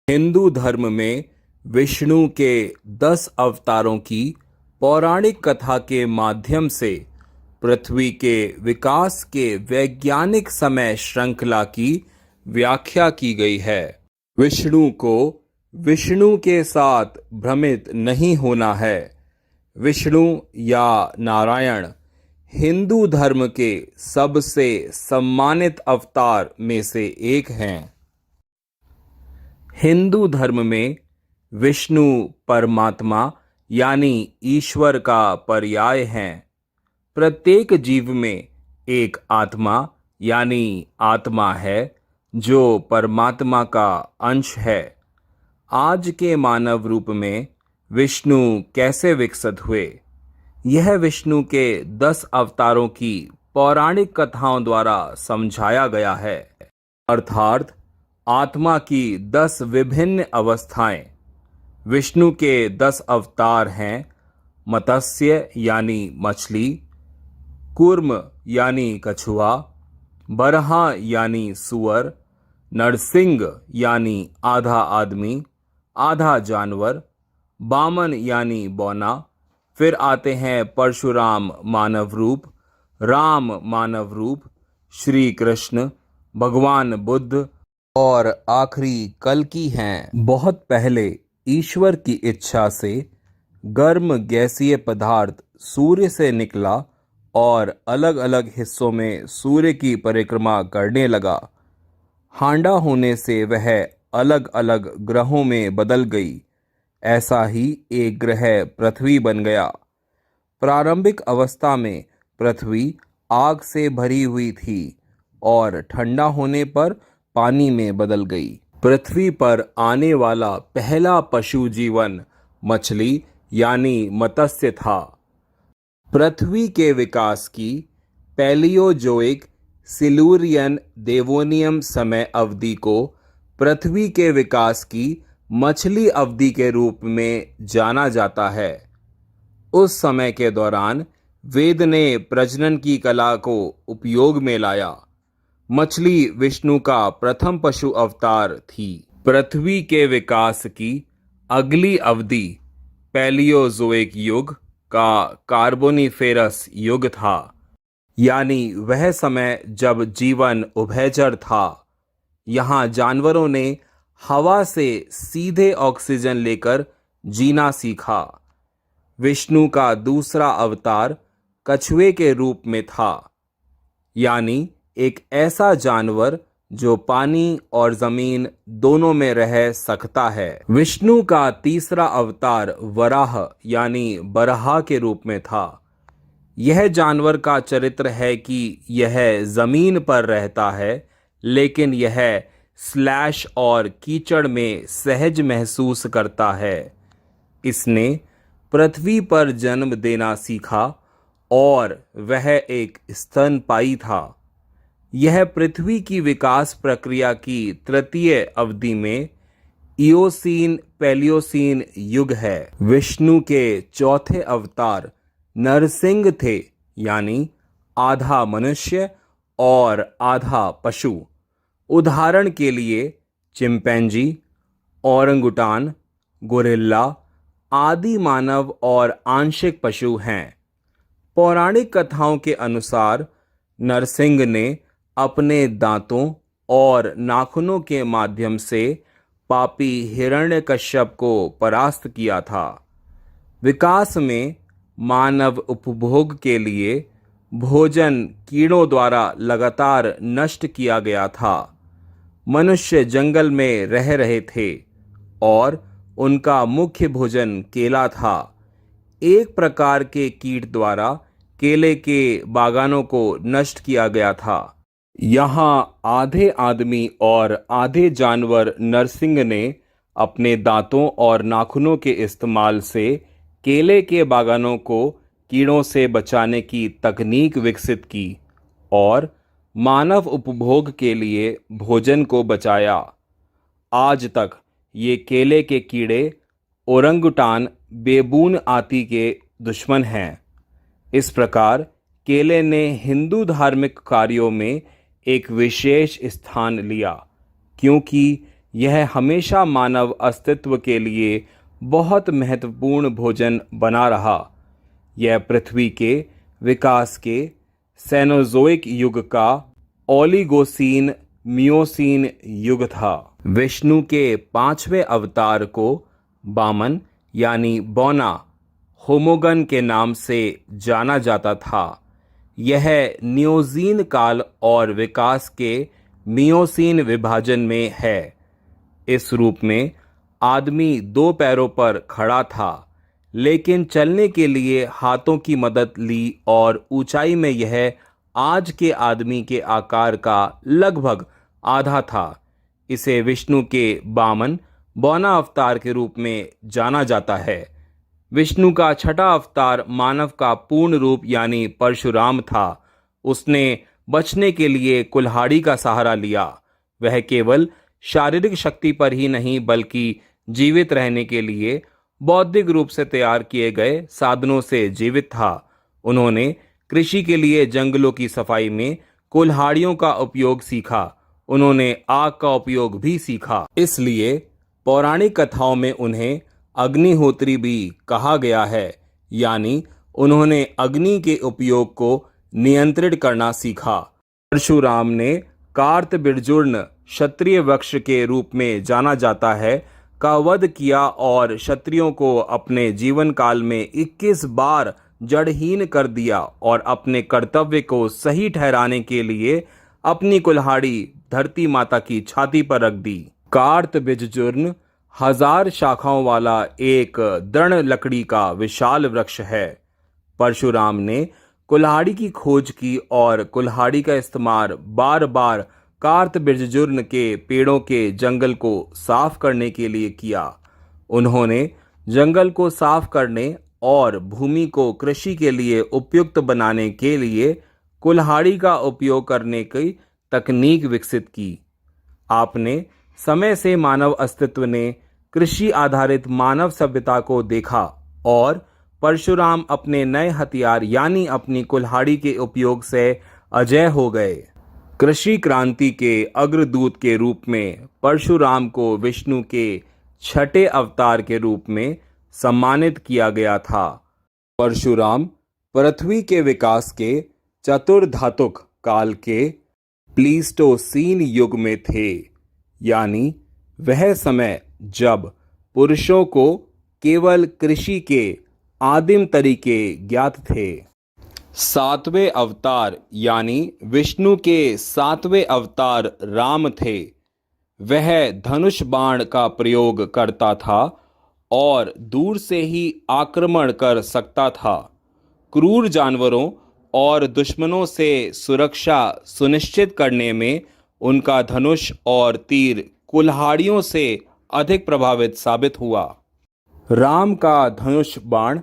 हिंदू धर्म में विष्णु के 10 अवतारों की पौराणिक कथा के माध्यम से पृथ्वी के विकास के वैज्ञानिक समय श्रृंखला की व्याख्या की गई है। विष्णु को विष्णु के साथ भ्रमित नहीं होना है। विष्णु या नारायण हिंदू धर्म के सबसे सम्मानित अवतार में से एक हैं। हिंदू धर्म में विष्णु परमात्मा यानी ईश्वर का पर्याय हैं। प्रत्येक जीव में एक आत्मा यानी आत्मा है जो परमात्मा का अंश है। आज के मानव रूप में विष्णु कैसे विकसित हुए, यह विष्णु के 10 अवतारों की पौराणिक कथाओं द्वारा समझाया गया है। अर्थात आत्मा की 10 विभिन्न अवस्थाएं। विष्णु के 10 अवतार हैं मत्स्य यानी मछली, कूर्म यानी कछुआ, बरहा यानी सुअर, नरसिंह यानी आधा आदमी आधा जानवर, बामन यानी बौना। फिर आते हैं परशुराम मानव रूप, राम मानव रूप, श्री कृष्ण, भगवान बुद्ध और आखिरी कल्कि हैं। बहुत पहले ईश्वर की इच्छा से गर्म गैसीय पदार्थ सूर्य से निकला और अलग अलग हिस्सों में सूर्य की परिक्रमा करने लगा। हांडा होने से वह अलग अलग ग्रहों में बदल गई। ऐसा ही एक ग्रह पृथ्वी बन गया। प्रारंभिक अवस्था में पृथ्वी आग से भरी हुई थी और ठंडा होने पर पानी में बदल गई। पृथ्वी पर आने वाला पहला पशु जीवन मछली यानी मत्स्य था। पृथ्वी के विकास की पैलियोजोइक सिल्यूरियन देवोनियन समय अवधि को पृथ्वी के विकास की मछली अवधि के रूप में जाना जाता है। उस समय के दौरान वेद ने प्रजनन की कला को उपयोग में लाया। मछली विष्णु का प्रथम पशु अवतार थी। पृथ्वी के विकास की अगली अवधि पैलियोजोइक युग का कार्बोनिफेरस युग था, यानी वह समय जब जीवन उभयचर था। यहाँ जानवरों ने हवा से सीधे ऑक्सीजन लेकर जीना सीखा। विष्णु का दूसरा अवतार कछुए के रूप में था, यानी एक ऐसा जानवर जो पानी और जमीन दोनों में रह सकता है। विष्णु का तीसरा अवतार वराह यानी बरहा के रूप में था। यह जानवर का चरित्र है कि यह जमीन पर रहता है, लेकिन यह स्लैश और कीचड़ में सहज महसूस करता है। इसने पृथ्वी पर जन्म देना सीखा और वह एक स्तनपायी था। यह पृथ्वी की विकास प्रक्रिया की तृतीय अवधि में इयोसीन पैलियोसीन युग है। विष्णु के चौथे अवतार नरसिंह थे, यानी आधा मनुष्य और आधा पशु। उदाहरण के लिए चिंपैंजी, ओरंगुटान, गोरिल्ला आदि मानव और आंशिक पशु हैं। पौराणिक कथाओं के अनुसार नरसिंह ने अपने दांतों और नाखूनों के माध्यम से पापी हिरण्यकश्यप को परास्त किया था। विकास में मानव उपभोग के लिए भोजन कीड़ों द्वारा लगातार नष्ट किया गया था। मनुष्य जंगल में रह रहे थे और उनका मुख्य भोजन केला था। एक प्रकार के कीट द्वारा केले के बागानों को नष्ट किया गया था। यहाँ आधे आदमी और आधे जानवर नरसिंह ने अपने दांतों और नाखूनों के इस्तेमाल से केले के बागानों को कीड़ों से बचाने की तकनीक विकसित की और मानव उपभोग के लिए भोजन को बचाया। आज तक ये केले के कीड़े ओरंगुटान बेबून आदि के दुश्मन हैं। इस प्रकार केले ने हिंदू धार्मिक कार्यों में एक विशेष स्थान लिया, क्योंकि यह हमेशा मानव अस्तित्व के लिए बहुत महत्वपूर्ण भोजन बना रहा। यह पृथ्वी के विकास के सेनोज़ोइक युग का ओलिगोसीन मियोसीन युग था। विष्णु के 5वें अवतार को वामन यानी बौना होमोगन के नाम से जाना जाता था। यह नियोजीन काल और विकास के मियोसीन विभाजन में है। इस रूप में आदमी 2 पैरों पर खड़ा था, लेकिन चलने के लिए हाथों की मदद ली और ऊंचाई में यह आज के आदमी के आकार का लगभग आधा था। इसे विष्णु के वामन बौना अवतार के रूप में जाना जाता है। विष्णु का 6वां अवतार मानव का पूर्ण रूप यानी परशुराम था। उसने बचने के लिए कुल्हाड़ी का सहारा लिया। वह केवल शारीरिक शक्ति पर ही नहीं बल्कि जीवित रहने के लिए बौद्धिक रूप से तैयार किए गए साधनों से जीवित था। उन्होंने कृषि के लिए जंगलों की सफाई में कुल्हाड़ियों का उपयोग सीखा। उन्होंने आग का उपयोग भी सीखा। इसलिए पौराणिक कथाओं में उन्हें अग्निहोत्री भी कहा गया है, यानी उन्होंने अग्नि के उपयोग को नियंत्रित करना सीखा। परशुराम ने कार्तविर्जुर्न क्षत्रिय वृक्ष के रूप में जाना जाता है का वध किया और क्षत्रियों को अपने जीवन काल में 21 बार जड़हीन कर दिया और अपने कर्तव्य को सही ठहराने के लिए अपनी कुल्हाड़ी धरती माता की छाती पर रख दी। कार्तविर्जुर्न 1000 शाखाओं वाला एक दृढ़ लकड़ी का विशाल वृक्ष है। परशुराम ने कुल्हाड़ी की खोज की और कुल्हाड़ी का इस्तेमाल बार बार कार्तविर्जुर्न के पेड़ों के जंगल को साफ करने के लिए किया। उन्होंने जंगल को साफ करने और भूमि को कृषि के लिए उपयुक्त बनाने के लिए कुल्हाड़ी का उपयोग करने की तकनीक विकसित की। आपने समय से मानव अस्तित्व ने कृषि आधारित मानव सभ्यता को देखा और परशुराम अपने नए हथियार यानी अपनी कुल्हाड़ी के उपयोग से अजेय हो गए। कृषि क्रांति के अग्रदूत के रूप में परशुराम को विष्णु के 6ठे अवतार के रूप में सम्मानित किया गया था। परशुराम पृथ्वी के विकास के चतुर्धातुक काल के प्लीस्टोसीन युग में थे, यानी वह समय जब पुरुषों को केवल कृषि के आदिम तरीके ज्ञात थे। 7वें अवतार यानी विष्णु के 7वें अवतार राम थे। वह धनुष बाण का प्रयोग करता था और दूर से ही आक्रमण कर सकता था। क्रूर जानवरों और दुश्मनों से सुरक्षा सुनिश्चित करने में उनका धनुष और तीर कुल्हाड़ियों से अधिक प्रभावित साबित हुआ। राम का धनुष बाण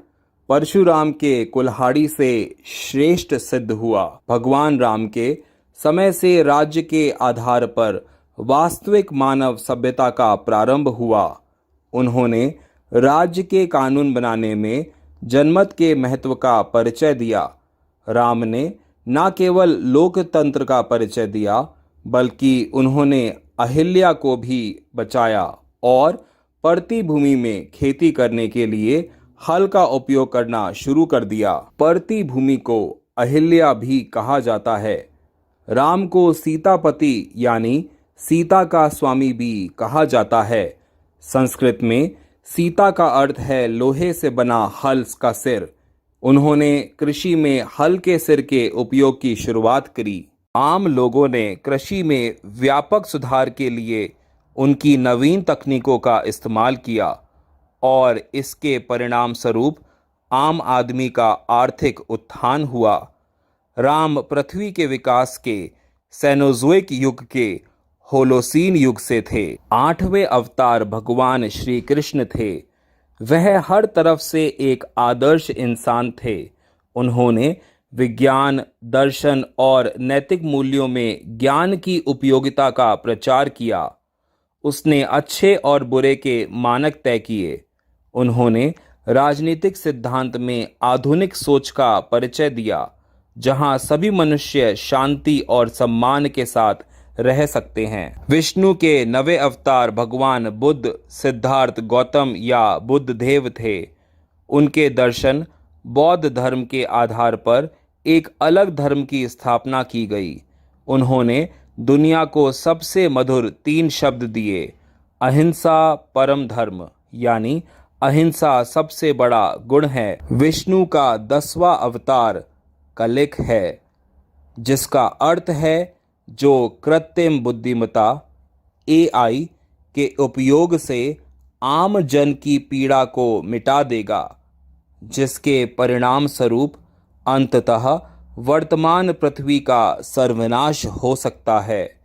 परशुराम के कुल्हाड़ी से श्रेष्ठ सिद्ध हुआ। भगवान राम के समय से राज्य के आधार पर वास्तविक मानव सभ्यता का प्रारंभ हुआ। उन्होंने राज्य के कानून बनाने में जनमत के महत्व का परिचय दिया। राम ने न केवल लोकतंत्र का परिचय दिया बल्कि उन्होंने अहिल्या को भी बचाया और परती भूमि में खेती करने के लिए हल का उपयोग करना शुरू कर दिया। परती भूमि को अहिल्या भी कहा जाता है। राम को सीतापति यानी सीता का स्वामी भी कहा जाता है। संस्कृत में सीता का अर्थ है लोहे से बना हल का सिर। उन्होंने कृषि में हल के सिर के उपयोग की शुरुआत करी। आम लोगों ने कृषि में व्यापक सुधार के लिए उनकी नवीन तकनीकों का इस्तेमाल किया और इसके परिणाम स्वरूप आम आदमी का आर्थिक उत्थान हुआ। राम पृथ्वी के विकास के सेनोज़ोइक युग के होलोसीन युग से थे। 8वें अवतार भगवान श्री कृष्ण थे। वह हर तरफ से एक आदर्श इंसान थे। उन्होंने विज्ञान, दर्शन और नैतिक मूल्यों में ज्ञान की उपयोगिता का प्रचार किया। उसने अच्छे और बुरे के मानक तय किए। उन्होंने राजनीतिक सिद्धांत में आधुनिक सोच का परिचय दिया, जहां सभी मनुष्य शांति और सम्मान के साथ रह सकते हैं। विष्णु के नवे अवतार भगवान बुद्ध, सिद्धार्थ, गौतम या बुद्ध देव थे। उनके दर्शन बौद्ध धर्म के आधार पर एक अलग धर्म की स्थापना की गई। उन्होंने दुनिया को सबसे मधुर 3 शब्द दिए। अहिंसा परम धर्म, यानी अहिंसा सबसे बड़ा गुण है। विष्णु का 10वां अवतार कलिक है, जिसका अर्थ है जो कृत्रिम बुद्धिमत्ता AI के उपयोग से आम जन की पीड़ा को मिटा देगा, जिसके परिणाम स्वरूप अंततः वर्तमान पृथ्वी का सर्वनाश हो सकता है।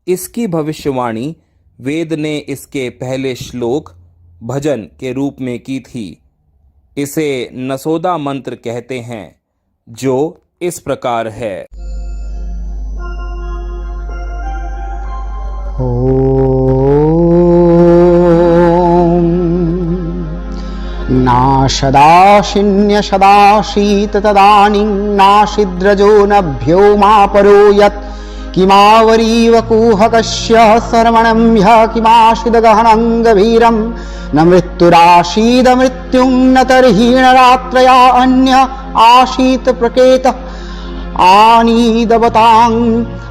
इसकी भविष्यवाणी वेद ने इसके पहले श्लोक भजन के रूप में की थी। इसे नसोदा मंत्र कहते हैं, जो इस प्रकार है। नाशदाशिन्य सदाशीत तदानीं नाशिद्रजो नभ्योमापरो यत् किमावरीव कुहकस्य सर्वणं ह्य किमाशिदगहनं गभीरं न मृत्युराशीद मृत्युं न तर्हि न रात्रया अन्य आशीत प्रकेतः आनीदवतां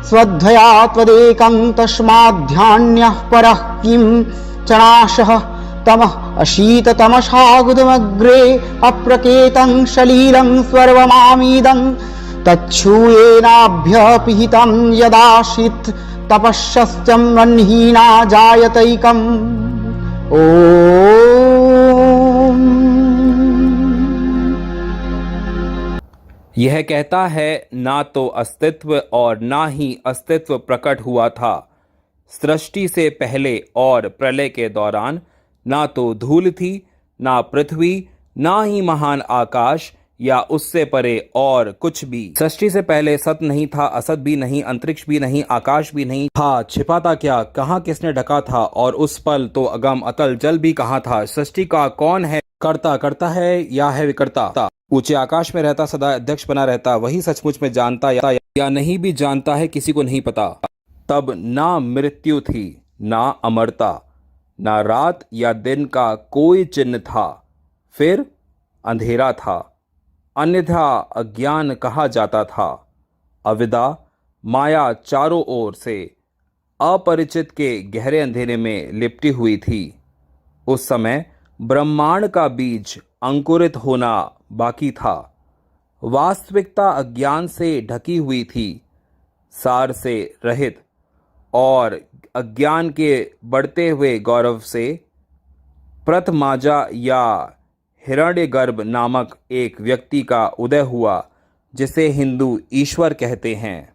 स्वध्वया त्वदेकं तस्माद्ध्यान्यः परः किं चणाशः तमः अशीत तमसागुदमग्रे अप्रकेतं शलीलं स्वर्वमामीदं तच्छूयेनाभ्यपिहितं यदाशित तपश्चम वह्निना जायतैकम्। ओम। यह कहता है, ना तो अस्तित्व और ना ही अस्तित्व प्रकट हुआ था। सृष्टि से पहले और प्रलय के दौरान ना तो धूल थी, ना पृथ्वी, ना ही महान आकाश या उससे परे और कुछ भी। सृष्टि से पहले सत नहीं था, असत भी नहीं, अंतरिक्ष भी नहीं, आकाश भी नहीं था। छिपा था क्या? कहाँ किसने ढका था? और उस पल तो अगम अतल जल भी कहाँ था? सृष्टि का कौन है करता? करता है या है विकर्ता? ऊंचे आकाश में रहता, सदा अध्यक्ष बना रहता, वही सचमुच में जानता या नहीं भी जानता है, किसी को नहीं पता। तब ना मृत्यु थी, ना अमरता, ना रात या दिन का कोई चिन्ह था। फिर अंधेरा था, अन्यथा अज्ञान कहा जाता था। अविदा माया चारों ओर से अपरिचित के गहरे अंधेरे में लिपटी हुई थी। उस समय ब्रह्मांड का बीज अंकुरित होना बाकी था। वास्तविकता अज्ञान से ढकी हुई थी, सार से रहित, और अज्ञान के बढ़ते हुए गौरव से प्रथमाजा या हिरण्यगर्भ नामक एक व्यक्ति का उदय हुआ, जिसे हिंदू ईश्वर कहते हैं।